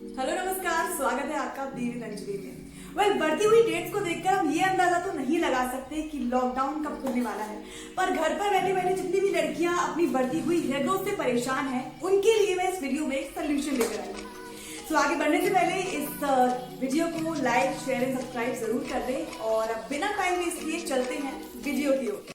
Hello नमस्कार, स्वागत है आपका दीदी अंजलि में। बढ़ती हुई डेट्स को देखकर हम ये अंदाजा तो नहीं लगा सकते कि लॉकडाउन कब खुलने वाला है, पर घर पर बैठे बैठे जितनी भी लड़कियां अपनी बढ़ती हुई हेयर ग्रोथ से परेशान हैं, उनके लिए मैं इस वीडियो में एक सोल्यूशन लेकर आई हूँ। तो आगे बढ़ने से पहले इस वीडियो को लाइक, शेयर एंड सब्सक्राइब जरूर कर दें और अब बिना टाइम वेस्ट किए चलते हैं वीडियो की ओर।